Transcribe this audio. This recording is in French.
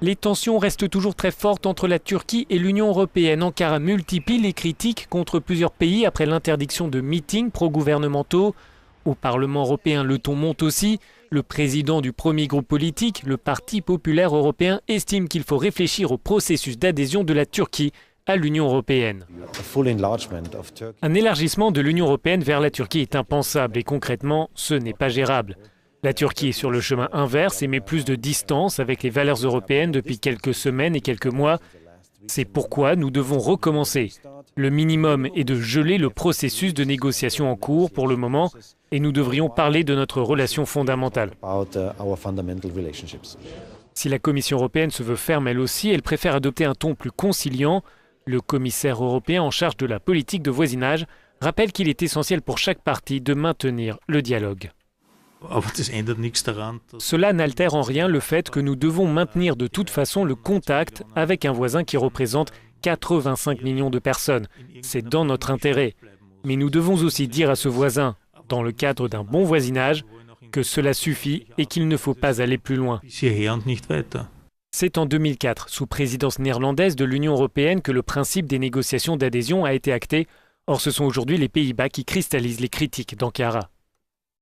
Les tensions restent toujours très fortes entre la Turquie et l'Union européenne. Ankara multiplie les critiques contre plusieurs pays après l'interdiction de meetings pro-gouvernementaux. Au Parlement européen, le ton monte aussi. Le président du premier groupe politique, le Parti populaire européen, estime qu'il faut réfléchir au processus d'adhésion de la Turquie à l'Union européenne. Un élargissement de l'Union européenne vers la Turquie est impensable et concrètement, ce n'est pas gérable. La Turquie est sur le chemin inverse et met plus de distance avec les valeurs européennes depuis quelques semaines et quelques mois. C'est pourquoi nous devons recommencer. Le minimum est de geler le processus de négociation en cours pour le moment et nous devrions parler de notre relation fondamentale. Si la Commission européenne se veut ferme elle aussi, elle préfère adopter un ton plus conciliant. Le commissaire européen en charge de la politique de voisinage rappelle qu'il est essentiel pour chaque partie de maintenir le dialogue. Cela n'altère en rien le fait que nous devons maintenir de toute façon le contact avec un voisin qui représente 85 millions de personnes. C'est dans notre intérêt. Mais nous devons aussi dire à ce voisin, dans le cadre d'un bon voisinage, que cela suffit et qu'il ne faut pas aller plus loin. C'est en 2004, sous présidence néerlandaise de l'Union européenne, que le principe des négociations d'adhésion a été acté. Or, ce sont aujourd'hui les Pays-Bas qui cristallisent les critiques d'Ankara.